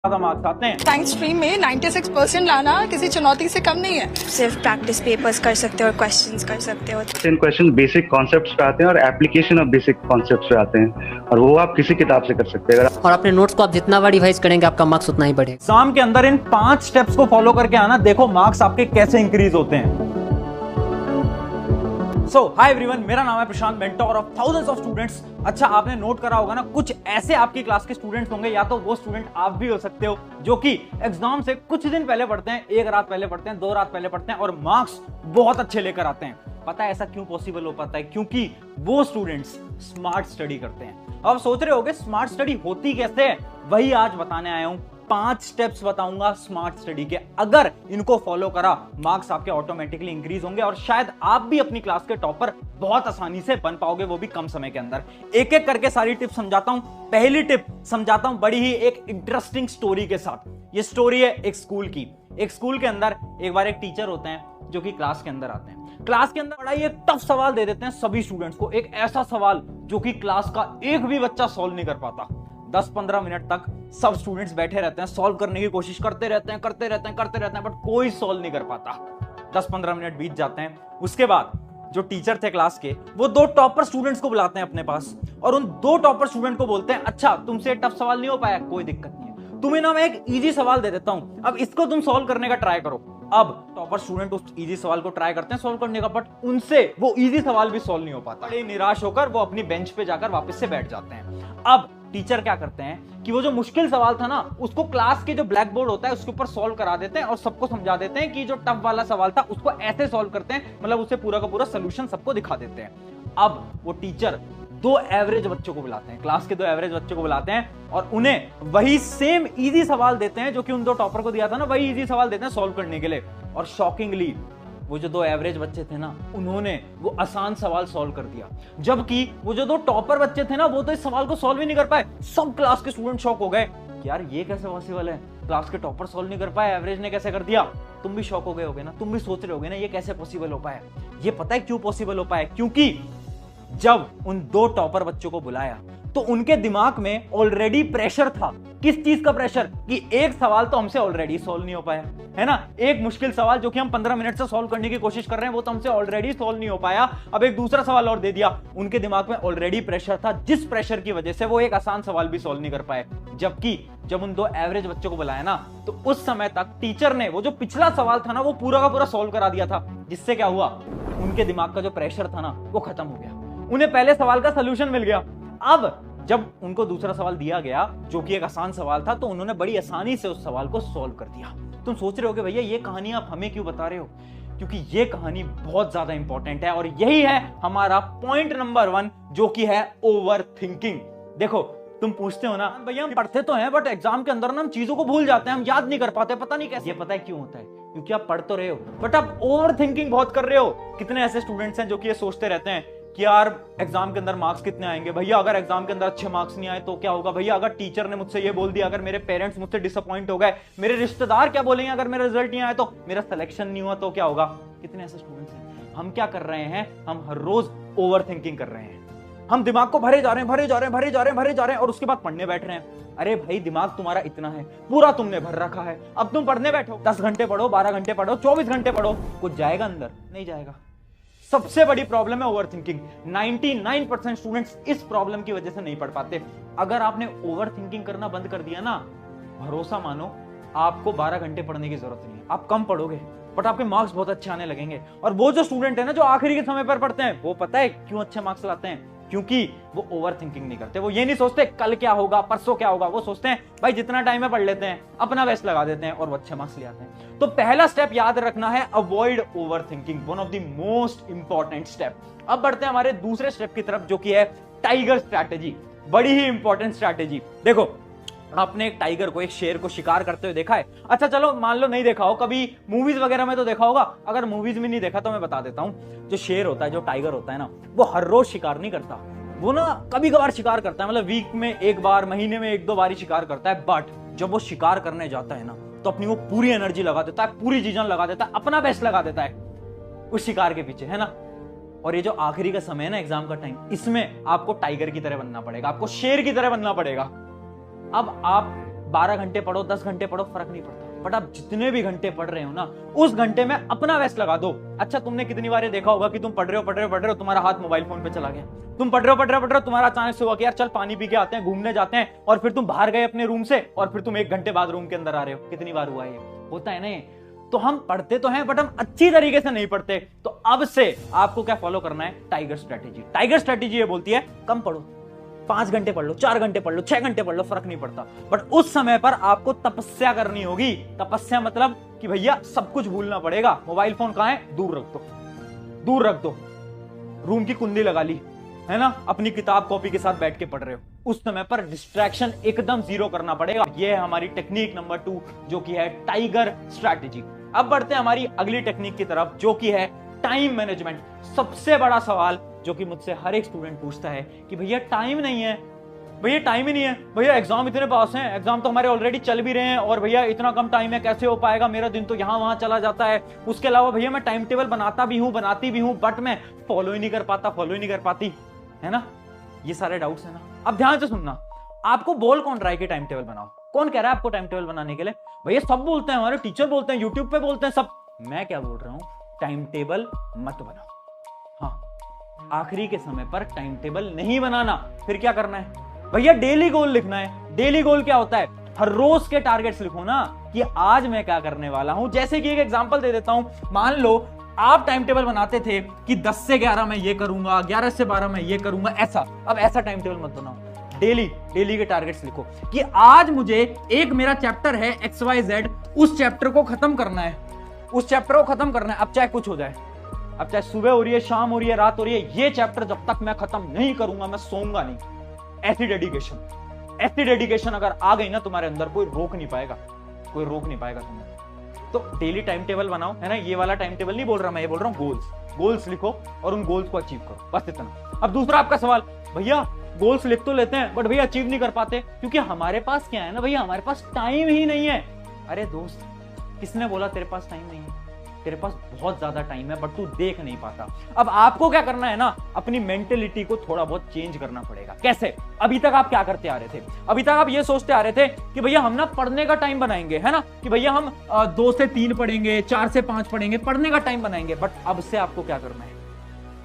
ज्यादा मार्क्स आते हैं। साइंस स्ट्रीम में 96% लाना किसी चुनौती से कम नहीं है। सिर्फ प्रैक्टिस पेपर्स कर सकते हो और क्वेश्चंस कर सकते हो। 10 क्वेश्चन बेसिक कॉन्सेप्ट्स पे आते हैं और एप्लीकेशन ऑफ बेसिक कॉन्सेप्ट्स पे आते हैं, और वो आप किसी किताब से कर सकते हैं। और अपने नोट्स को आप जितना बार रिवाइज करेंगे आपका मार्क्स उतना ही बढ़ेगा। एग्जाम के अंदर इन 5 स्टेप्स को फॉलो करके आना, देखो मार्क्स आपके कैसे इंक्रीज होते हैं। सो हाय एवरीवन, मेरा नाम है Prashant, mentor of thousands of students. अच्छा, आपने नोट करा होगा ना, कुछ ऐसे आपकी क्लास के स्टूडेंट्स होंगे, या तो वो स्टूडेंट आप भी हो सकते हो, जो कि एग्जाम से कुछ दिन पहले पढ़ते हैं, 1 रात पहले पढ़ते हैं, 2 रात पहले पढ़ते हैं और मार्क्स बहुत अच्छे लेकर आते हैं। पता है ऐसा क्यों पॉसिबल हो पाता है? क्योंकि वो स्टूडेंट्स स्मार्ट स्टडी करते हैं। अब सोच रहे होगे स्मार्ट स्टडी होती कैसे है, वही आज बताने आया हूं। 5 स्टेप्स बताऊंगा स्मार्ट स्टडी के, अगर इनको फॉलो करा मार्क्स आपके ऑटोमेटिकली इंक्रीज होंगे और शायद आप भी अपनी क्लास के टॉपर बहुत आसानी से बन पाओगे, वो भी कम समय के अंदर। एक एक करके सारी टिप्स समझाता हूं। पहली टिप समझाता हूं बड़ी ही एक इंटरेस्टिंग स्टोरी के साथ। ये स्टोरी है एक स्कूल की। एक स्कूल के अंदर एक बार एक टीचर होते हैं जो कि क्लास के अंदर आते हैं। क्लास के अंदर बड़ा ही एक टफ सवाल दे देते हैं सभी स्टूडेंट्स को, एक ऐसा सवाल जो कि क्लास का एक भी बच्चा सॉल्व नहीं कर पाता। 10-15 मिनट तक सब स्टूडेंट्स बैठे रहते हैं, सॉल्व करने की कोशिश करते रहते हैं, बट कोई सॉल्व नहीं कर पाता। 10-15 मिनट बीत जाते हैं। उसके बाद जो टीचर थे क्लास के, वो 2 टॉपर स्टूडेंट्स को बुलाते हैं अपने पास और उन 2 टॉपर स्टूडेंट को बोलते हैं, अच्छा तुमसे टफ सवाल नहीं हो पाया, कोई दिक्कत नहीं है, तुम्हें ना मैं एक इजी सवाल दे देता हूं, अब इसको तुम सॉल्व करने का ट्राई करो। अब टॉपर स्टूडेंट उस इजी सवाल को ट्राई करते हैं सॉल्व करने का, बट उनसे वो इजी सवाल भी सॉल्व नहीं हो पाता। बड़े निराश होकर वो अपनी बेंच पे जाकर वापस से बैठ जाते हैं। अब टीचर क्या करते हैं कि वो जो मुश्किल सवाल था ना, उसको क्लास के जो ब्लैक बोर्ड होता है उसके ऊपर सॉल्व करा देते हैं और सबको समझा देते हैं कि जो टफ वाला सवाल था उसको ऐसे सॉल्व करते हैं, मतलब उसे पूरा का पूरा सोल्यूशन सबको दिखा देते हैं। अब वो टीचर 2 एवरेज बच्चों को बुलाते हैं, क्लास के 2 एवरेज बच्चों को बुलाते हैं और उन्हें वही सेम इजी सवाल देते हैं जो कि उन 2 टॉपर को दिया था ना, वही इजी सवाल देते हैं सॉल्व करने के लिए। और शॉकिंगली वो जो 2 एवरेज बच्चे थे ना, उन्होंने वो आसान सवाल सॉल्व कर दिया, जबकि वो जो 2 टॉपर बच्चे थे ना, वो तो इस सवाल को सॉल्व ही नहीं कर पाए। सब क्लास के स्टूडेंट शॉक हो गए, यार ये कैसे पॉसिबल है, क्लास के टॉपर सॉल्व नहीं कर पाए, एवरेज ने कैसे कर दिया। तुम भी शॉक हो गए होगे ना, तुम भी सोच रहे होगे ना ये कैसे पॉसिबल हो पाया। ये पता है क्यों पॉसिबल हो पाया? क्योंकि जब उन 2 टॉपर बच्चों को बुलाया तो उनके दिमाग में ऑलरेडी प्रेशर था। किस चीज का प्रेशर? कि एक सवाल तो हमसे ऑलरेडी सॉल्व नहीं हो पाया है ना, एक मुश्किल सवाल जो कि हम 15 मिनट से सॉल्व करने की कोशिश कर रहे हैं वो तो हमसे ऑलरेडी सॉल्व नहीं हो पाया, अब एक दूसरा सवाल और दे दिया। उनके दिमाग में ऑलरेडी प्रेशर था, जिस प्रेशर की वजह से वो एक आसान सवाल भी सॉल्व नहीं कर पाए। जबकि जब उन 2 एवरेज बच्चों को बुलाया ना, तो उस समय तक टीचर ने वो जो पिछला सवाल था ना, वो पूरा का पूरा सॉल्व करा दिया था, जिससे क्या हुआ, उनके दिमाग का जो प्रेशर था ना वो खत्म हो गया, उन्हें पहले सवाल का सोल्यूशन मिल गया। अब जब उनको दूसरा सवाल दिया गया जो कि एक आसान सवाल था, तो उन्होंने बड़ी आसानी से उस सवाल को सॉल्व कर दिया। तुम सोच रहे होगे भैया ये कहानी आप हमें क्यों बता रहे हो? क्योंकि ये कहानी बहुत ज्यादा इंपॉर्टेंट है और यही है हमारा पॉइंट नंबर 1, जो कि है ओवर थिंकिंग। देखो, तुम पूछते हो ना भैया हम पढ़ते तो हैं बट एग्जाम के अंदर ना हम चीजों को भूल जाते हैं, हम याद नहीं कर पाते, पता नहीं कैसे। ये पता है क्यों होता है? क्योंकि आप पढ़ तो रहे हो बट आप ओवर थिंकिंग बहुत कर रहे हो। कितने ऐसे स्टूडेंट्स हैं जो कि ये सोचते रहते हैं कि यार एग्जाम के अंदर मार्क्स कितने आएंगे, भैया अगर एग्जाम के अंदर अच्छे मार्क्स नहीं आए तो क्या होगा, भैया अगर टीचर ने मुझसे ये बोल दिया, अगर मेरे पेरेंट्स मुझसे डिसअपॉइंट हो गए, मेरे रिश्तेदार क्या बोलेंगे अगर मेरा रिजल्ट नहीं आया तो, मेरा सिलेक्शन नहीं हुआ तो क्या होगा। कितने ऐसे स्टूडेंट्स हैं। हम क्या कर रहे हैं? हम हर रोज ओवर थिंकिंग कर रहे हैं, हम दिमाग को भरे जा रहे हैं और उसके बाद पढ़ने बैठ रहे हैं। अरे भाई दिमाग तुम्हारा इतना है, पूरा तुमने भर रखा है, अब तुम पढ़ने बैठो, 10 घंटे पढ़ो, 12 घंटे पढ़ो, 24 घंटे पढ़ो, कुछ जाएगा अंदर? नहीं जाएगा। सबसे बड़ी प्रॉब्लम है ओवरथिंकिंग। 99% स्टूडेंट्स इस प्रॉब्लम की वजह से नहीं पढ़ पाते। अगर आपने ओवरथिंकिंग करना बंद कर दिया ना, भरोसा मानो आपको 12 घंटे पढ़ने की जरूरत नहीं है, आप कम पढ़ोगे बट आपके मार्क्स बहुत अच्छे आने लगेंगे। और वो जो स्टूडेंट है ना जो आखिरी के समय पर पढ़ते हैं, वो पता है क्यों अच्छे मार्क्स लाते हैं? क्योंकि वो ओवर थिंकिंग नहीं करते। वो ये नहीं सोचते कल क्या होगा, परसों क्या होगा, वो सोचते हैं भाई जितना टाइम है पढ़ लेते हैं, अपना बेस्ट लगा देते हैं और वो अच्छे मार्क्स ले आते हैं। तो पहला स्टेप याद रखना है, avoid over thinking, one of the most important step. अब बढ़ते हैं हमारे दूसरे स्टेप की तरफ, जो कि है टाइगर स्ट्रैटेजी। बड़ी ही इंपॉर्टेंट स्ट्रैटेजी। देखो, आपने एक टाइगर को, एक शेर को शिकार करते हुए देखा है? अच्छा चलो मान लो नहीं देखा हो, कभी मूवीज वगैरह में तो देखा होगा। अगर मूवीज में नहीं देखा तो मैं बता देता हूं। जो शेर होता है, जो टाइगर होता है ना, वो हर रोज शिकार नहीं करता, वो ना कभी कभार शिकार करता है, मतलब वीक में 1 बार, महीने में 1-2 बार ही शिकार करता है। बट जब वो शिकार करने जाता है ना, तो अपनी वो पूरी एनर्जी लगा देता है, पूरी चीजें लगा देता है, अपना बेस्ट लगा देता है उस शिकार के पीछे, है ना। और ये जो आखिरी का समय है ना, एग्जाम का टाइम, इसमें आपको टाइगर की तरह बनना पड़ेगा, आपको शेर की तरह बनना पड़ेगा। अब आप 12 घंटे पढ़ो, 10 घंटे पढ़ो, फर्क नहीं पड़ता, बट आप जितने भी घंटे पढ़ रहे हो ना, उस घंटे में अपना बेस्ट लगा दो। अच्छा, तुमने कितनी बार ये देखा होगा कि तुम पढ़ रहे हो, तुम्हारा हाथ मोबाइल फोन पे चला गया, तुम पढ़ रहे हो, तुम्हारा अचानक से हुआ कि यार चल पानी पी के आते हैं, घूमने जाते हैं, और फिर तुम बाहर गए अपने रूम से, और फिर तुम 1 घंटे बाद रूम के अंदर आ रहे हो। कितनी बार हुआ ये? होता है ना ये। तो हम पढ़ते तो हैं, बट हम अच्छी तरीके से नहीं पढ़ते। तो अब से आपको क्या फॉलो करना है? Tiger strategy. टाइगर स्ट्रेटेजी ये बोलती है कम पढ़ो, 5 घंटे पढ़ लो, 4 घंटे पढ़ लो, 6 घंटे पढ़ लो, फर्क नहीं पड़ता, बट उस समय पर आपको तपस्या करनी होगी। तपस्या मतलब कि भैया सब कुछ भूलना पड़ेगा। मोबाइल फोन कहां है? दूर रख दो, दूर रख दो। रूम की कुंडी लगा ली है ना, अपनी किताब कॉपी के साथ बैठ के पढ़ रहे हो, उस समय पर डिस्ट्रैक्शन एकदम 0 करना पड़ेगा। यह है हमारी टेक्निक नंबर 2, जो कि है टाइगर स्ट्रैटेजी। अब बढ़ते हैं हमारी अगली टेक्निक की तरफ, जो कि है टाइम मैनेजमेंट। सबसे बड़ा सवाल जो कि मुझसे हर एक स्टूडेंट पूछता है कि भैया टाइम नहीं है, भैया टाइम ही नहीं है, भैया एग्जाम इतने पास हैं, एग्जाम तो हमारे ऑलरेडी चल भी रहे हैं, और भैया इतना कम टाइम है, कैसे हो पाएगा, मेरा दिन तो यहाँ वहां चला जाता है। उसके अलावा भैया मैं टाइम टेबल बनाती भी हूँ, बट मैं फॉलो ही नहीं कर पाती, है ना। ये सारे डाउट्स है ना। अब ध्यान से सुनना, आपको बोल कौन रहा है कि टाइम टेबल बनाओ? कौन कह रहा है आपको टाइम टेबल बनाने के लिए? भैया सब बोलते हैं, हमारे टीचर बोलते हैं, यूट्यूब पे बोलते हैं सब। मैं क्या बोल रहा हूं? टाइम टेबल मत बनाओ। हाँ, आखिरी के समय पर टाइम टेबल नहीं बनाना। फिर क्या करना है? भैया डेली गोल लिखना है। डेली गोल क्या होता है? हर रोज के टारगेट्स लिखो ना, कि आज मैं क्या करने वाला हूं। जैसे कि एक एग्जांपल दे देता हूं, मान लो आप टाइम टेबल बनाते थे कि 10 से 11 मैं ये करूंगा, 11 से 12 मैं ये करूंगा, ऐसा। अब ऐसा टाइम टेबल मत बनाओ। डेली के टारगेट्स लिखो कि आज मुझे एक मेरा चैप्टर है XYZ, उस चैप्टर को खत्म करना है, उस चैप्टर को खत्म करना है। अब चाहे कुछ हो जाए, अब चाहे सुबह हो रही है, शाम हो रही है, रात हो रही है, ये चैप्टर जब तक मैं खत्म नहीं करूंगा मैं सोऊंगा नहीं। ऐसी डेडिकेशन अगर आ गई ना तुम्हारे अंदर, कोई रोक नहीं पाएगा तुम्हें। तो डेली टाइम टेबल बनाओ, है ना। ये वाला टाइम टेबल नहीं बोल रहा मैं, ये बोल रहा हूं गोल्स लिखो और उन गोल्स को अचीव करो, बस इतना। अब दूसरा आपका सवाल, भैया गोल्स लिख तो लेते हैं बट भैया अचीव नहीं कर पाते, क्योंकि हमारे पास क्या है ना भैया, हमारे पास टाइम ही नहीं है। अरे दोस्त, किसने बोला तेरे पास टाइम नहीं है? तेरे पास बहुत ज्यादा टाइम है, बट तू देख नहीं पाता। अब आपको क्या करना है ना, अपनी मेंटेलिटी को थोड़ा बहुत चेंज करना पड़ेगा। कैसे? अभी तक आप क्या करते आ रहे थे? अभी तक आप ये सोचते आ रहे थे कि भैया हम ना पढ़ने का टाइम बनाएंगे, है ना, कि भैया हम 2 से 3 पढ़ेंगे, 4 से 5 पढ़ेंगे, पढ़ने का टाइम बनाएंगे। बट अब से आपको क्या करना है?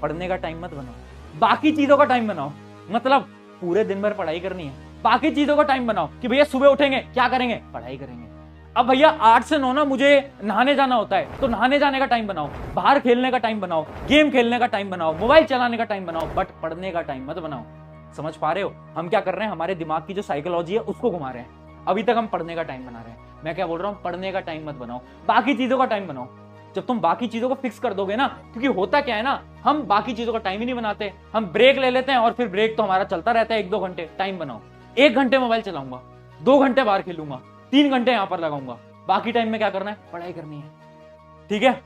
पढ़ने का टाइम मत बनाओ, बाकी चीजों का टाइम बनाओ। मतलब पूरे दिन भर पढ़ाई करनी है, बाकी चीजों का टाइम बनाओ कि भैया सुबह उठेंगे, क्या करेंगे? पढ़ाई करेंगे। अब भैया 8 से 9 ना मुझे नहाने जाना होता है, तो नहाने जाने का टाइम बनाओ, बाहर खेलने का टाइम बनाओ, गेम खेलने का टाइम बनाओ, मोबाइल चलाने का टाइम बनाओ, बट पढ़ने का टाइम मत बनाओ। समझ पा रहे हो हम क्या कर रहे हैं? हमारे दिमाग की जो साइकोलॉजी है उसको घुमा रहे हैं। अभी तक हम पढ़ने का टाइम बना रहे हैं। मैं क्या बोल रहा हूं? पढ़ने का टाइम मत बनाओ, बाकी चीजों का टाइम बनाओ। जब तुम बाकी चीजों को फिक्स कर दोगे ना, क्योंकि होता क्या है ना, हम बाकी चीजों का टाइम ही नहीं बनाते, हम ब्रेक ले लेते हैं और फिर ब्रेक तो हमारा चलता रहता है 1-2 घंटे। टाइम बनाओ, 1 घंटे मोबाइल चलाऊंगा, 2 घंटे बाहर खेलूंगा, 3 घंटे यहां पर लगाऊंगा, बाकी टाइम में क्या करना है? पढ़ाई करनी है। ठीक है,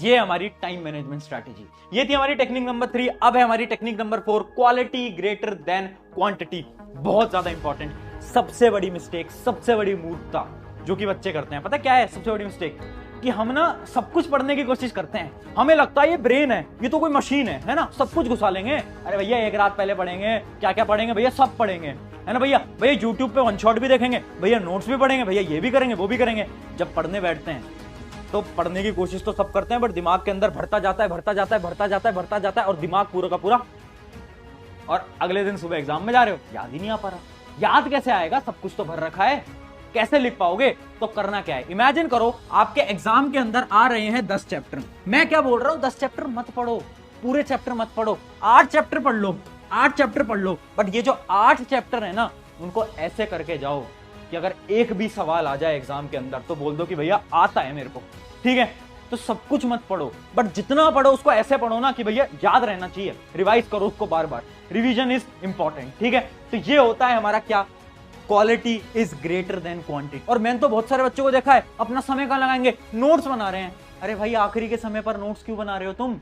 ये हमारी टाइम मैनेजमेंट स्ट्रैटेजी। ये थी हमारी टेक्निक नंबर 3। अब है हमारी technique number 4, quality greater than quantity. बहुत ज्यादा इंपॉर्टेंट, सबसे बड़ी मिस्टेक, सबसे बड़ी मूर्खता जो कि बच्चे करते हैं। पता क्या है सबसे बड़ी मिस्टेक? कि हम ना सब कुछ पढ़ने की कोशिश करते हैं, हमें लगता है ये ब्रेन है, ये तो कोई मशीन है ना, सब कुछ घुसा लेंगे। अरे भैया 1 रात पहले पढ़ेंगे, क्या क्या पढ़ेंगे भैया? सब पढ़ेंगे, है ना भैया। भैया यूट्यूब पे 1 शॉट भी देखेंगे, भैया नोट्स भी पढ़ेंगे, भैया ये भी करेंगे, वो भी करेंगे। जब पढ़ने बैठते हैं तो पढ़ने की कोशिश तो सब करते हैं, बट दिमाग के अंदर भरता जाता है और दिमाग पूरा का पूरा, और अगले दिन सुबह एग्जाम में जा रहे हो, याद ही नहीं आ पा रहा। याद कैसे आएगा? सब कुछ तो भर रखा है, कैसे लिख पाओगे? तो करना क्या है, इमेजिन करो आपके एग्जाम के अंदर आ रहे हैं 10 चैप्टर। मैं क्या बोल रहा हूं, 10 चैप्टर मत पढ़ो, पूरे चैप्टर मत पढ़ो, 8 चैप्टर पढ़ लो, 8 चैप्टर पढ़ लो। बट ये जो 8 चैप्टर है ना, उनको ऐसे करके जाओ कि अगर एक भी सवाल आ जाए एग्जाम के अंदर तो बोल दो कि भैया आता है मेरे को। ठीक है, तो सब कुछ मत पढ़ो, बट जितना पढ़ो उसको ऐसे पढ़ो ना कि भैया याद रहना चाहिए, रिवाइज करो उसको बार बार। Revision is important. ठीक है, तो ये होता है हमारा क्या, quality is greater than quantity. और मैंने तो बहुत सारे बच्चों को देखा है, अपना समय कहां लगाएंगे? नोट्स बना रहे हैं। अरे भाई आखिरी के समय पर नोट्स क्यों बना रहे हो तुम?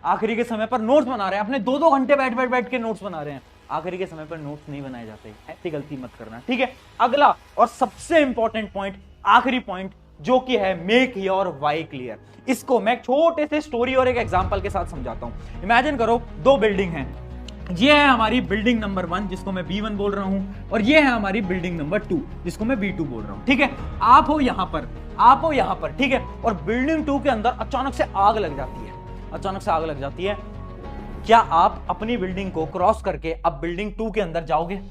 आखिरी के समय पर नोट्स बना रहे हैं, अपने 2-2 घंटे बैठ के नोट्स बना रहे हैं। आखिरी के समय पर नोट्स नहीं बनाए जाते, ऐसी गलती मत करना। ठीक है, अगला और सबसे इंपॉर्टेंट पॉइंट, आखिरी पॉइंट, जो कि है मेक योर व्हाई क्लियर। इसको मैं छोटे से स्टोरी और एक एग्जांपल के साथ समझाता हूं। इमेजिन करो 2 बिल्डिंग हैं, ये है हमारी बिल्डिंग नंबर 1 जिसको मैं B1 बोल रहा हूं, और ये है हमारी बिल्डिंग नंबर 2 जिसको मैं B2 बोल रहा हूं। ठीक है, आप हो यहां पर, ठीक है, और बिल्डिंग 2 के अंदर अचानक से आग लग जाती है। क्या आप अपनी बिल्डिंग को क्रॉस करके अब बिल्डिंग 2 के अंदर जाओगे?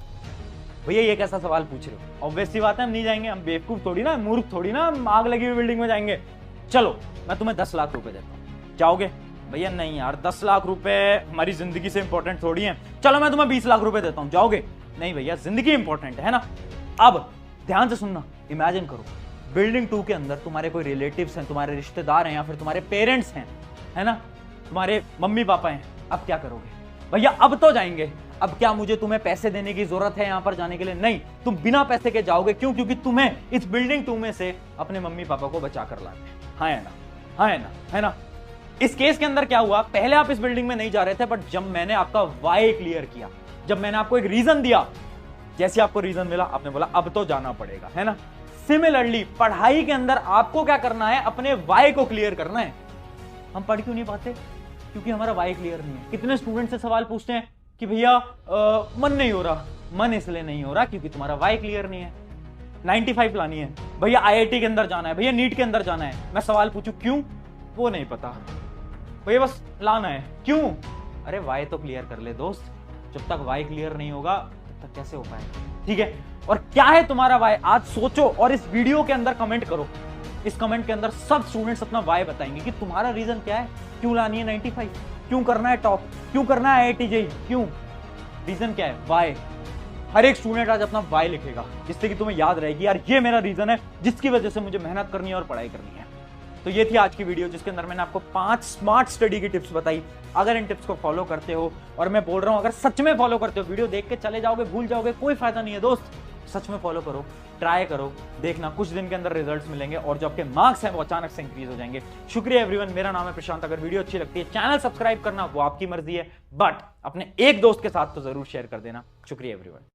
भैया ये कैसा सवाल पूछ रहे हो? ऑब्वियस सी बात है, हम नहीं जाएंगे, हम बेवकूफ थोड़ी ना, मूर्ख थोड़ी ना, हम आग लगी हुई बिल्डिंग में जाएंगे। चलो मैं तुम्हें 10 लाख रुपए देता हूं, जाओगे? भैया नहीं यार, 10 लाख रुपए हमारी जिंदगी से इंपॉर्टेंट थोड़ी है। चलो मैं तुम्हें 20 लाख रुपए देता हूं, जाओगे? नहीं भैया, जिंदगी इंपॉर्टेंट है ना। अब ध्यान से सुनना, इमेजिन करो बिल्डिंग 2 के अंदर तुम्हारे कोई रिलेटिव्स हैं, तुम्हारे रिश्तेदार हैं, या फिर तुम्हारे पेरेंट्स हैं, है ना, तुम्हारे मम्मी पापा हैं। अब क्या करोगे? भैया अब तो जाएंगे। अब क्या मुझे तुम्हें पैसे देने की जरूरत है यहां पर जाने के लिए? नहीं, तुम बिना पैसे के जाओगे। क्यों? क्योंकि तुम्हें इस बिल्डिंग 2 में से अपने मम्मी पापा को बचा कर लाना है। हाँ है ना, हाँ है ना। इस केस के अंदर क्या हुआ, पहले आप इस बिल्डिंग में नहीं जा रहे थे, बट जब मैंने आपका वाई क्लियर किया, जब मैंने आपको एक रीजन दिया, जैसे आपको रीजन मिला, आपने बोला अब तो जाना पड़ेगा, है ना। सिमिलरली पढ़ाई के अंदर आपको क्या करना है, अपने वाई को क्लियर करना है। हम पढ़ क्यों नहीं पाते? क्योंकि हमारा वाई क्लियर नहीं है। कितने स्टूडेंट से सवाल पूछते हैं कि भैया मन नहीं हो रहा। मन इसलिए नहीं हो रहा क्योंकि तुम्हारा वाई क्लियर नहीं है। 95 लानी है, भैया IIT के अंदर जाना है, भैया नीट के अंदर जाना है। मैं सवाल पूछूं क्यों, वो नहीं पता, भैया बस लाना है। क्यों? अरे वाई तो क्लियर कर ले दोस्त। जब तक वाई क्लियर नहीं होगा तब तक कैसे हो पाएगा? ठीक है, और क्या है तुम्हारा वाई? आज सोचो और इस वीडियो के अंदर कमेंट करो। इस कमेंट के अंदर सब स्टूडेंट्स अपना वाई बताएंगे कि तुम्हारा रीजन क्या है, क्यों लानी है 95, क्यों करना है टॉप, क्यों करना है IIT JEE, क्यों? रीजन क्या है? वाई। हर एक स्टूडेंट आज अपना वाई लिखेगा, जिससे कि तुम्हें याद रहेगी यार ये मेरा रीजन है जिसकी वजह से मुझे मेहनत करनी है और पढ़ाई करनी है। तो ये थी आज की वीडियो जिसके अंदर मैंने आपको 5 स्मार्ट स्टडी की टिप्स बताई। अगर इन टिप्स को फॉलो करते हो, और मैं बोल रहा हूं अगर सच में फॉलो करते हो, वीडियो देख के चले जाओगे भूल जाओगे, कोई फायदा नहीं है दोस्त। सच में फॉलो करो, ट्राई करो, देखना कुछ दिन के अंदर रिजल्ट्स मिलेंगे और जो आपके मार्क्स हैं वो अचानक से इंक्रीज हो जाएंगे। शुक्रिया एवरीवन, मेरा नाम है प्रशांत। अगर वीडियो अच्छी लगती है चैनल सब्सक्राइब करना वो आपकी मर्जी है, बट अपने एक दोस्त के साथ तो जरूर शेयर कर देना। शुक्रिया एवरीवन।